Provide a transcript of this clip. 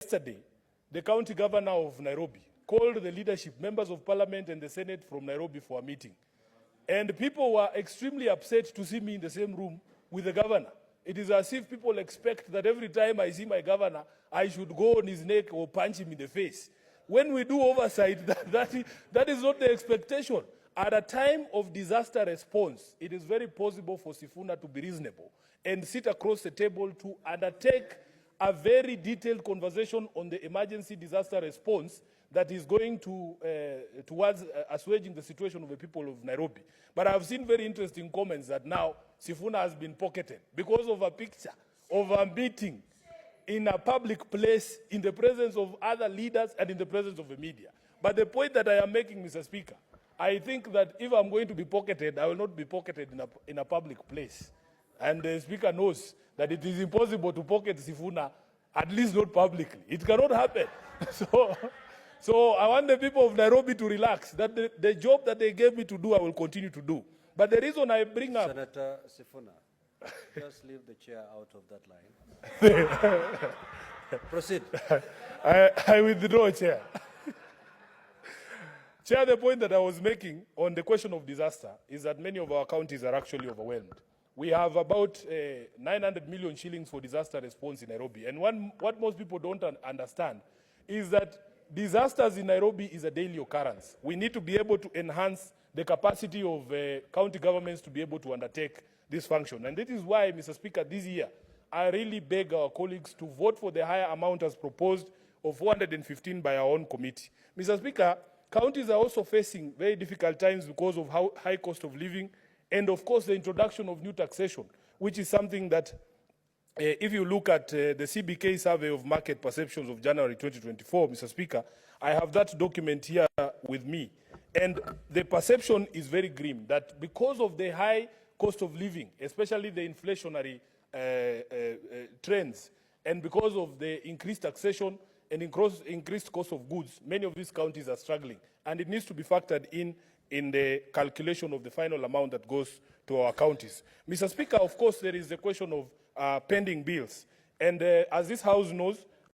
Yesterday, the county governor of Nairobi called the leadership, members of parliament and the Senate from Nairobi for a meeting. And people were extremely upset to see me in the same room with the governor. It is as if people expect that every time I see my governor, I should go on his neck or punch him in the face. When we do oversight, that is not the expectation. At a time of disaster response, it is very possible for Sifuna to be reasonable and sit across the table to undertake a very detailed conversation on the emergency disaster response that is going to towards assuaging the situation of the people of Nairobi. But I've seen very interesting comments that now Sifuna has been pocketed because of a picture of a meeting in a public place in the presence of other leaders and in the presence of the media. But the point that I am making, Mr. Speaker, I think that if I'm going to be pocketed, I will not be pocketed in a public place. And the Speaker knows that it is impossible to pocket Sifuna, at least not publicly. It cannot happen. So I want the people of Nairobi to relax, that the job that they gave me to do, I will continue to do. But the reason I bring up... Senator Sifuna, just leave the chair out of that line. Proceed. I withdraw, Chair. Chair, the point that I was making on the question of disaster is that many of our counties are actually overwhelmed. We have about 900 million shillings for disaster response in Nairobi. And what most people don't understand is that disasters in Nairobi is a daily occurrence. We need to be able to enhance the capacity of county governments to be able to undertake this function. And that is why, Mr. Speaker, this year, I really beg our colleagues to vote for the higher amount as proposed of 415 by our own committee. Mr. Speaker, counties are also facing very difficult times because of high cost of living and, of course, the introduction of new taxation, which is something that, if you look at the CBK survey of market perceptions of January 2024, Mr. Speaker, I have that document here with me. And the perception is very grim, that because of the high cost of living, especially the inflationary trends, and because of the increased taxation and increased cost of goods, many of these counties are struggling. And it needs to be factored in the calculation of the final amount that goes to our counties. Mr. Speaker, of course, there is the question of pending bills. And as this House knows,